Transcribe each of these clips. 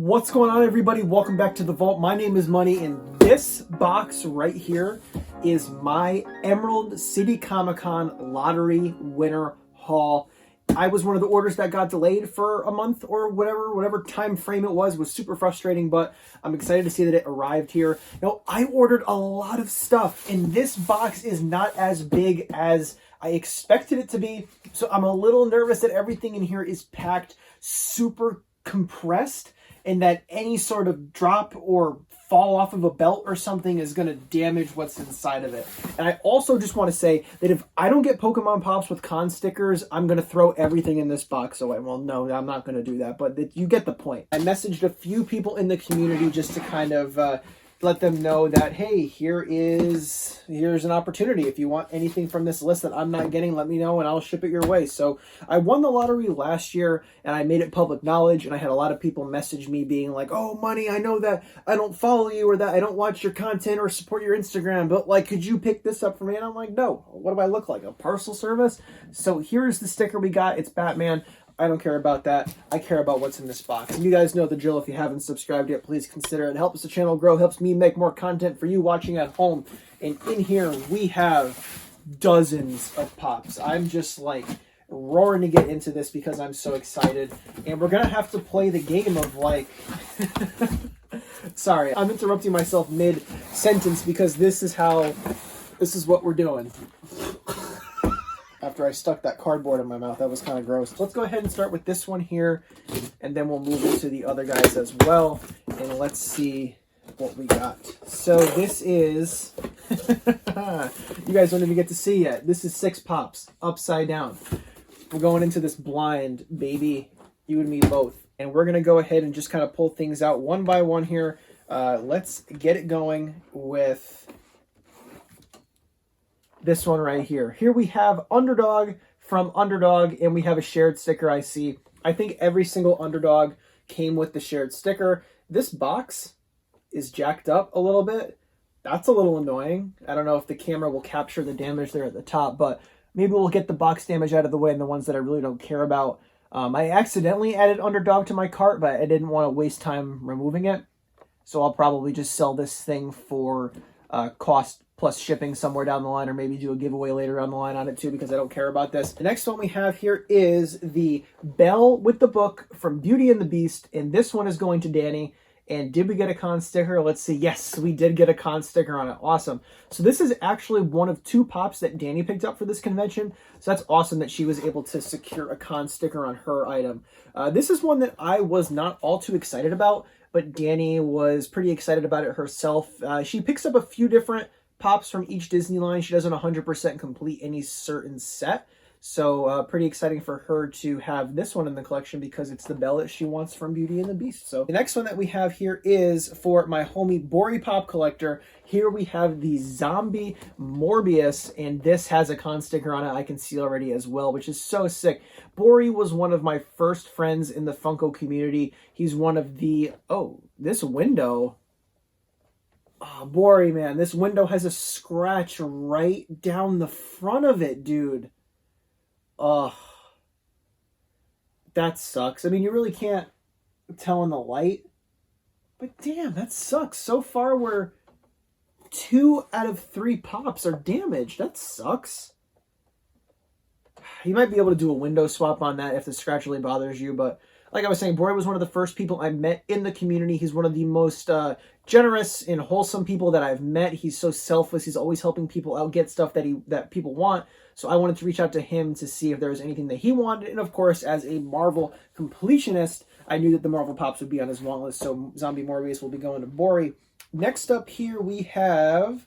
What's going on, everybody? Welcome back to the vault. My name is Money, and this box right here is my Emerald City Comic Con lottery winner haul. I was one of the orders that got delayed for a month or whatever time frame it was super frustrating, but I'm excited to see that it arrived here. Now, I ordered a lot of stuff, and this box is not as big as I expected it to be, so I'm a little nervous that everything in here is packed super compressed, and that any sort of drop or fall off of a belt or something is going to damage what's inside of it. And I also just want to say that if I don't get Pokemon Pops with con stickers, I'm going to throw everything in this box away. Well, no, I'm not going to do that, but you get the point. I messaged a few people in the community just to kind of let them know that, hey, here's an opportunity. If you want anything from this list that I'm not getting, let me know and I'll ship it your way. So I won the lottery last year and I made it public knowledge, and I had a lot of people message me being like, oh, Money, I know that I don't follow you or that I don't watch your content or support your Instagram, but like, could you pick this up for me? And I'm like, no, what do I look like, a parcel service? So here's the sticker we got. It's Batman. I don't care about that. I care about what's in this box. And you guys know the drill. If you haven't subscribed yet, please consider it. It helps the channel grow, helps me make more content for you watching at home. And in here, we have dozens of pops. I'm just like roaring to get into this because I'm so excited. And we're going to have to play the game of like... Sorry, I'm interrupting myself mid-sentence because this is what we're doing. After I stuck that cardboard in my mouth, that was kind of gross. Let's go ahead and start with this one here, and then we'll move into the other guys as well, and let's see what we got. So this is, you guys don't even get to see yet. This is 6 pops, upside down. We're going into this blind, baby, you and me both. And we're going to go ahead and just kind of pull things out one by one here. Let's get it going with this one right here. Here we have Underdog from Underdog, and we have a shared sticker I see. I think every single Underdog came with the shared sticker. This box is jacked up a little bit. That's a little annoying. I don't know if the camera will capture the damage there at the top, but maybe we'll get the box damage out of the way and the ones that I really don't care about. I accidentally added Underdog to my cart, but I didn't want to waste time removing it. So I'll probably just sell this thing for cost plus shipping somewhere down the line, or maybe do a giveaway later down the line on it too, because I don't care about this. The next one we have here is the Belle with the book from Beauty and the Beast, and this one is going to Danny. And did we get a con sticker? Let's see. Yes, we did get a con sticker on it. Awesome. So this is actually one of 2 pops that Danny picked up for this convention. So that's awesome that she was able to secure a con sticker on her item. This is one that I was not all too excited about, but Danny was pretty excited about it herself. She picks up a few different pops from each Disney line. She doesn't 100% complete any certain set. So pretty exciting for her to have this one in the collection because it's the Belle that she wants from Beauty and the Beast. So the next one that we have here is for my homie Bori Pop Collector. Here we have the Zombie Morbius, and this has a con sticker on it I can see already as well, which is so sick. Bori was one of my first friends in the Funko community. He's one of the... Oh, this window... Oh, Bori, man, this window has a scratch right down the front of it, dude. Ugh. That sucks. I mean, you really can't tell in the light. But damn, that sucks. So far, we're 2 out of 3 pops are damaged. That sucks. You might be able to do a window swap on that if the scratch really bothers you, but... Like I was saying, Bori was one of the first people I met in the community. He's one of the most generous and wholesome people that I've met. He's so selfless. He's always helping people out get stuff that people want. So I wanted to reach out to him to see if there was anything that he wanted. And of course, as a Marvel completionist, I knew that the Marvel Pops would be on his want list. So Zombie Morbius will be going to Bori. Next up here, we have...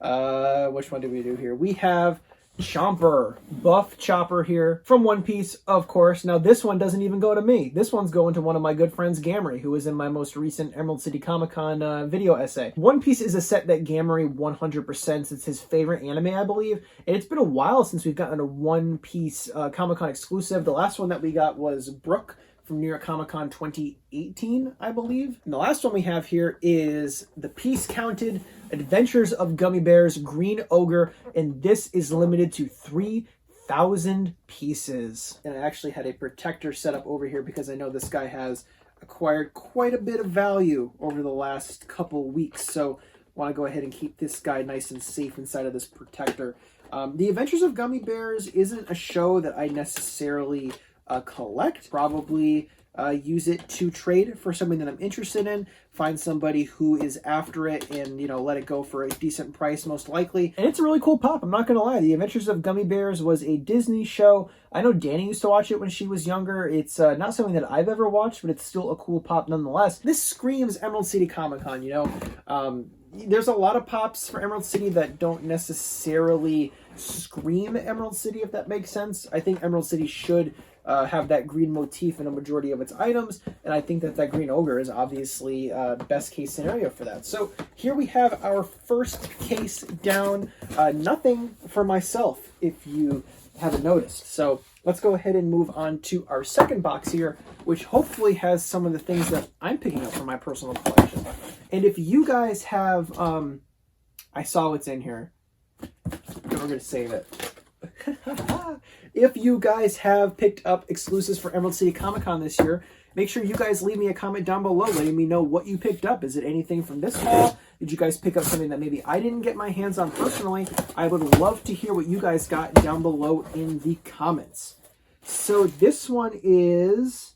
which one did we do here? We have... Chomper, Buff Chopper here from One Piece, of course. Now this one doesn't even go to me. This one's going to one of my good friends, Gamry, who was in my most recent Emerald City Comic Con video essay. One Piece is a set that Gamry 100%. It's his favorite anime, I believe, and it's been a while since we've gotten a One Piece Comic Con exclusive. The last one that we got was Brooke from New York Comic Con 2018, I believe. And the last one we have here is the Piece Counted Adventures of Gummy Bears Green Ogre, and this is limited to 3,000 pieces. And I actually had a protector set up over here because I know this guy has acquired quite a bit of value over the last couple weeks. So want to go ahead and keep this guy nice and safe inside of this protector. The Adventures of Gummy Bears isn't a show that I necessarily collect. Probably use it to trade for something that I'm interested in, find somebody who is after it, and, you know, let it go for a decent price, most likely. And it's a really cool pop, I'm not gonna lie. The Adventures of Gummy Bears was a Disney show. I know Danny used to watch it when she was younger. It's not something that I've ever watched, but it's still a cool pop nonetheless. This screams Emerald City Comic Con, you know. There's a lot of pops for Emerald City that don't necessarily scream Emerald City, if that makes sense. I think Emerald City should have that green motif in a majority of its items, and I think that that green ogre is obviously best case scenario for that. So here we have our first case down. Nothing for myself, if you haven't noticed. So let's go ahead and move on to our second box here, which hopefully has some of the things that I'm picking up from my personal collection. And if you guys have, I saw what's in here, and we're going to save it. If you guys have picked up exclusives for Emerald City Comic Con this year, make sure you guys leave me a comment down below letting me know what you picked up. Is it anything from this haul? Did you guys pick up something that maybe I didn't get my hands on personally? I would love to hear what you guys got down below in the comments. So this one is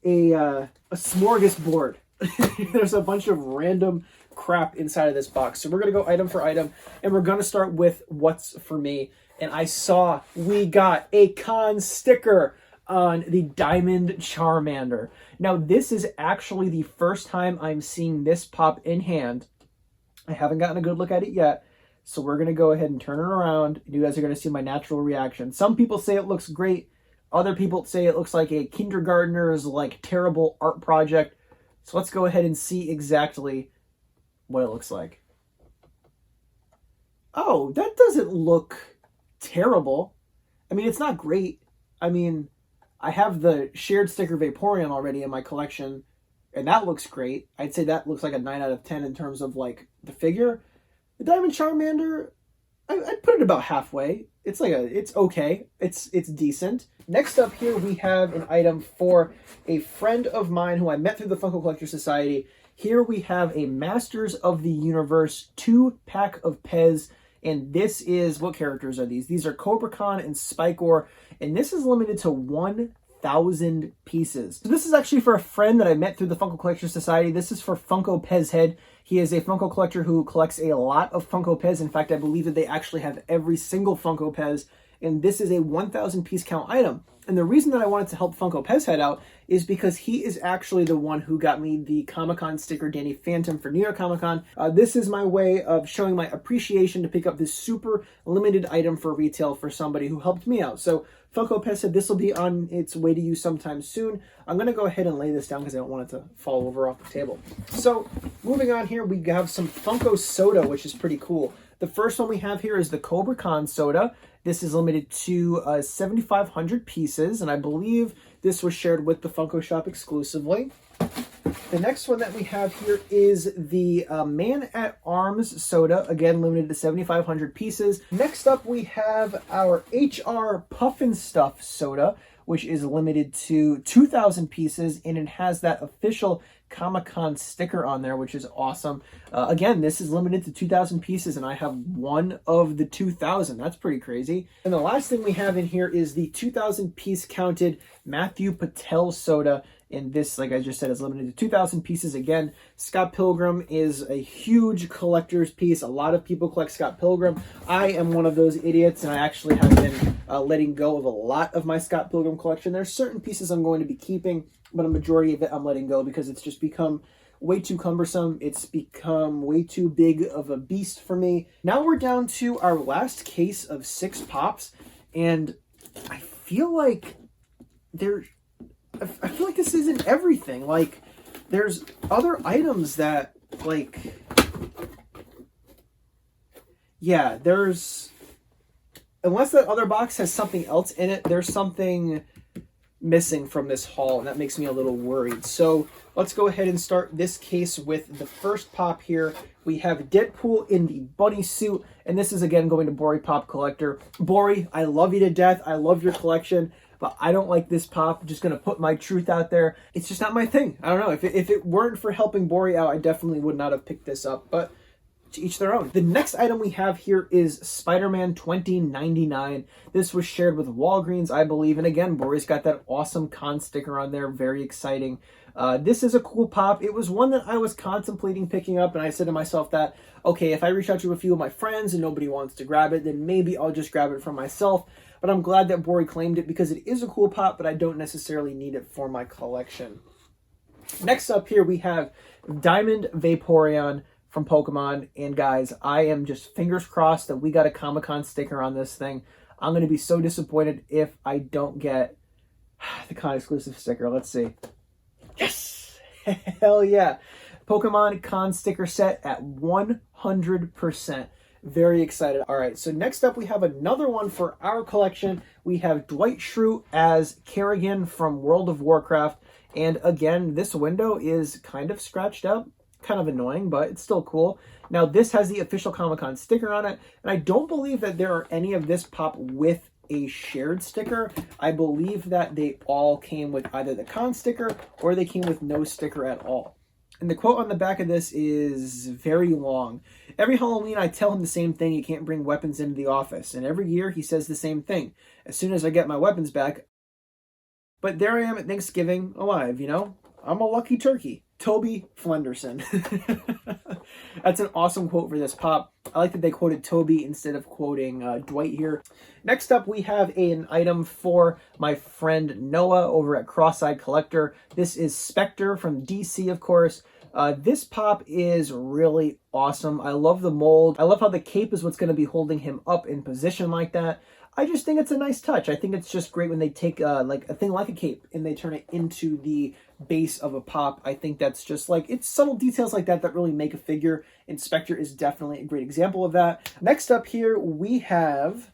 a smorgasbord. There's a bunch of random crap inside of this box. So we're going to go item for item, and we're going to start with what's for me. And I saw we got a con sticker on the Diamond Charmander. Now, this is actually the first time I'm seeing this pop in hand. I haven't gotten a good look at it yet, so we're going to go ahead and turn it around. You guys are going to see my natural reaction. Some people say it looks great. Other people say it looks like a kindergartner's like terrible art project. So let's go ahead and see exactly what it looks like. Oh, that doesn't look terrible. I mean, it's not great. I mean, I have the shared sticker Vaporeon already in my collection, and that looks great. I'd say that looks like a 9 out of 10 in terms of like the figure. The Diamond Charmander, I'd put it about halfway. It's like it's okay. It's decent. Next up here, we have an item for a friend of mine who I met through the Funko Collector Society. Here we have a Masters of the Universe 2-pack of Pez. And this is, what characters are these? These are Cobra Khan and Spikor, and this is limited to 1,000 pieces. So this is actually for a friend that I met through the Funko Collector Society. This is for Funko Pez Head. He is a Funko collector who collects a lot of Funko Pez. In fact, I believe that they actually have every single Funko Pez, and this is a 1,000 piece count item. And the reason that I wanted to help Funko Pez Head out is because he is actually the one who got me the Comic-Con sticker Danny Phantom for New York Comic-Con. This is my way of showing my appreciation to pick up this super limited item for retail for somebody who helped me out. So Funko Pez Head, this will be on its way to you sometime soon. I'm going to go ahead and lay this down because I don't want it to fall over off the table. So moving on here, we have some Funko Soda, which is pretty cool. The first one we have here is the Cobra Khan Soda. This is limited to 7,500 pieces, and I believe this was shared with the Funko Shop exclusively. The next one that we have here is the Man-at-Arms Soda, again limited to 7,500 pieces. Next up, we have our HR Puffin Stuff Soda, which is limited to 2,000 pieces, and it has that official Comic-Con sticker on there, which is awesome. Again, this is limited to 2,000 pieces, and I have one of the 2,000. That's pretty crazy. And the last thing we have in here is the 2,000 piece counted Matthew Patel Soda. And this, like I just said, is limited to 2,000 pieces. Again, Scott Pilgrim is a huge collector's piece. A lot of people collect Scott Pilgrim. I am one of those idiots, and I actually have been letting go of a lot of my Scott Pilgrim collection. There's certain pieces I'm going to be keeping, but a majority of it I'm letting go because it's just become way too cumbersome. It's become way too big of a beast for me. Now we're down to our last case of 6 pops, and I feel like this isn't everything. Like, there's other items that, like, yeah, unless that other box has something else in it, there's something missing from this haul, and that makes me a little worried. So let's go ahead and start this case with the first pop here. We have Deadpool in the bunny suit, and this is again going to Bori Pop Collector. Bori, I love you to death. I love your collection. but I don't like this pop. I'm just going to put my truth out there. It's just not my thing. I don't know. If it weren't for helping Bori out, I definitely would not have picked this up, but to each their own. The next item we have here is Spider-Man 2099. This was shared with Walgreens, I believe. And again, Bori's got that awesome con sticker on there. Very exciting. This is a cool pop. It was one that I was contemplating picking up, and I said to myself that, okay, if I reach out to a few of my friends and nobody wants to grab it, then maybe I'll just grab it for myself. But I'm glad that Bori claimed it because it is a cool pop, but I don't necessarily need it for my collection. Next up here, we have Diamond Vaporeon from Pokemon. And guys, I am just fingers crossed that we got a Comic-Con sticker on this thing. I'm going to be so disappointed if I don't get the con exclusive sticker. Let's see. Yes! Hell yeah. Pokemon con sticker set at 100%. Very excited. All right, so next up we have another one for our collection. We have Dwight Schrute as Kerrigan from World of Warcraft. And again, this window is kind of scratched up. Kind of annoying, but it's still cool. Now, this has the official Comic-Con sticker on it, and I don't believe that there are any of this pop with a shared sticker. I believe that they all came with either the con sticker or they came with no sticker at all. And the quote on the back of this is very long. Every Halloween, I tell him the same thing. You can't bring weapons into the office. And every year, he says the same thing. As soon as I get my weapons back. But there I am at Thanksgiving, alive, you know? I'm a lucky turkey. Toby Flenderson. That's an awesome quote for this pop. I like that they quoted Toby instead of quoting Dwight here. Next up, we have an item for my friend Noah over at Cross-Eyed Collector. This is Spectre from DC, of course. This pop is really awesome. I love the mold. I love how the cape is what's going to be holding him up in position like that. I just think it's a nice touch. I think it's just great when they take like a thing like a cape and they turn it into the base of a pop. I think that's just like, it's subtle details like that that really make a figure, and Spectre is definitely a great example of that. Next up here, we have,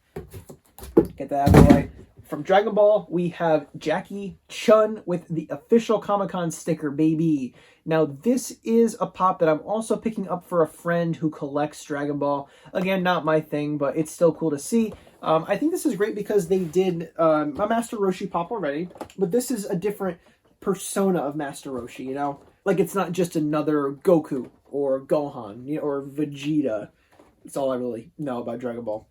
get that out of the way, from Dragon Ball, we have Jackie Chun with the official Comic-Con sticker, baby. Now, this is a pop that I'm also picking up for a friend who collects Dragon Ball. Again, not my thing, but it's still cool to see. I think this is great because they did a Master Roshi pop already, but this is a different persona of Master Roshi, you know? Like, it's not just another Goku or Gohan, you know, or Vegeta. That's all I really know about Dragon Ball.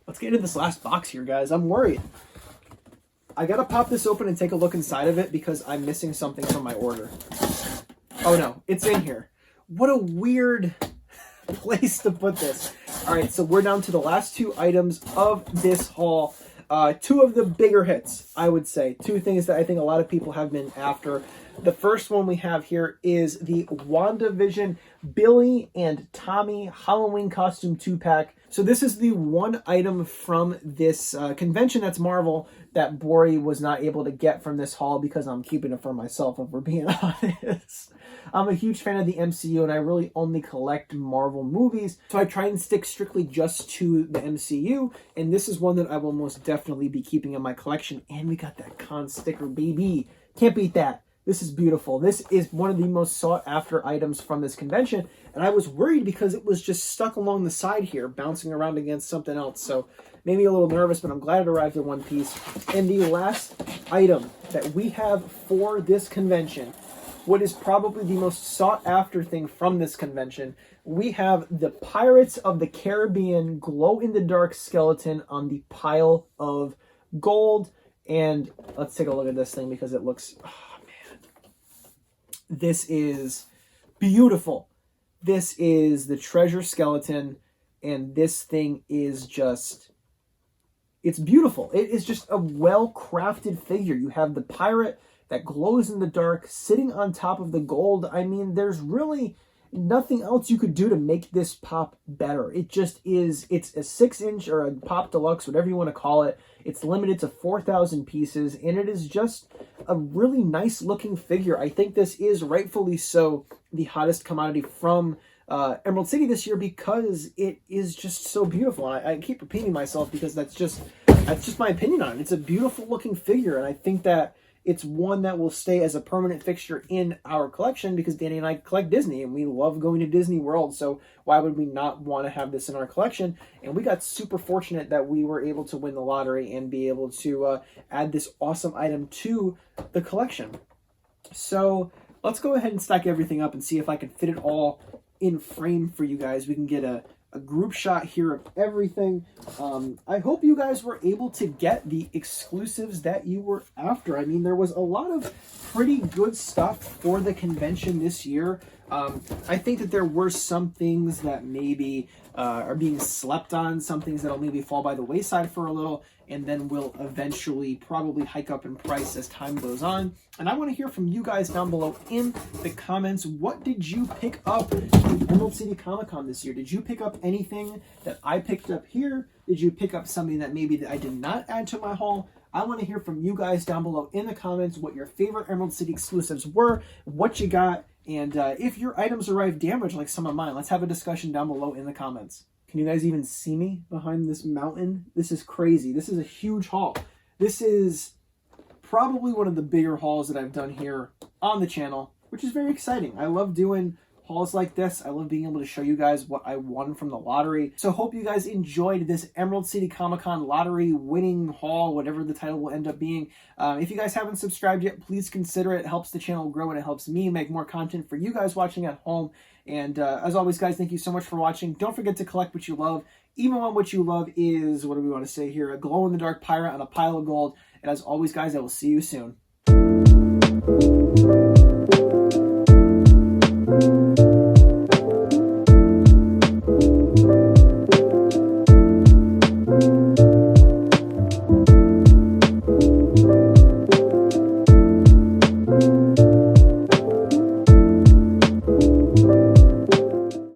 Let's get into this last box here, guys. I'm worried. I gotta pop this open and take a look inside of it because I'm missing something from my order. Oh no, it's in here. What a weird place to put this. All right, so we're down to the last two items of this haul. Two of the bigger hits, I would say. Two things that I think a lot of people have been after. The first one we have here is the WandaVision Billy and Tommy Halloween costume 2-pack. So this is the one item from this convention that's Marvel that Bori was not able to get from this haul because I'm keeping it for myself, if we're being honest. I'm a huge fan of the MCU and I really only collect Marvel movies. So I try and stick strictly just to the MCU. And this is one that I will most definitely be keeping in my collection. And we got that con sticker, baby. Can't beat that. This is beautiful. This is one of the most sought after items from this convention. And I was worried because it was just stuck along the side here, bouncing around against something else. So made me a little nervous, but I'm glad it arrived in one piece. And the last item that we have for this convention, what is probably the most sought after thing from this convention, we have the Pirates of the Caribbean glow-in-the-dark skeleton on the pile of gold. And let's take a look at this thing because it looks... This is beautiful. This is the treasure skeleton, and this thing is just, it's beautiful. It is just a well-crafted figure. You have the pirate that glows in the dark sitting on top of the gold. I mean, there's really nothing else you could do to make this pop better. It just is, it's a 6-inch or a pop deluxe, whatever you want to call it. It's limited to 4,000 pieces, and it is just a really nice looking figure. I think this is rightfully so the hottest commodity from Emerald City this year because it is just so beautiful. I keep repeating myself because that's just my opinion on it. It's a beautiful looking figure, and I think that it's one that will stay as a permanent fixture in our collection because Danny and I collect Disney and we love going to Disney World. So why would we not want to have this in our collection? And we got super fortunate that we were able to win the lottery and be able to add this awesome item to the collection. So let's go ahead and stack everything up and see if I can fit it all in frame for you guys. We can get a group shot here of everything. I hope you guys were able to get the exclusives that you were after. I mean, there was a lot of pretty good stuff for the convention this year. I think that there were some things that maybe are being slept on, some things that'll maybe fall by the wayside for a little, and then will eventually probably hike up in price as time goes on. And I want to hear from you guys down below in the comments. What did you pick up at Emerald City Comic Con this year? Did you pick up anything that I picked up here? Did you pick up something that maybe I did not add to my haul? I want to hear from you guys down below in the comments what your favorite Emerald City exclusives were, what you got, and if your items arrived damaged like some of mine. Let's have a discussion down below in the comments. Can you guys even see me behind this mountain? This is crazy. This is a huge haul. This is probably one of the bigger hauls that I've done here on the channel, which is very exciting. I love doing hauls like this. I love being able to show you guys what I won from the lottery. So hope you guys enjoyed this Emerald City Comic Con lottery winning haul, whatever the title will end up being. If you guys haven't subscribed yet, please consider it. It helps the channel grow and it helps me make more content for you guys watching at home. And as always, guys, thank you so much for watching. Don't forget to collect what you love, even when what you love is, what do we want to say here, a glow-in-the-dark pirate on a pile of gold. And as always, guys, I will see you soon.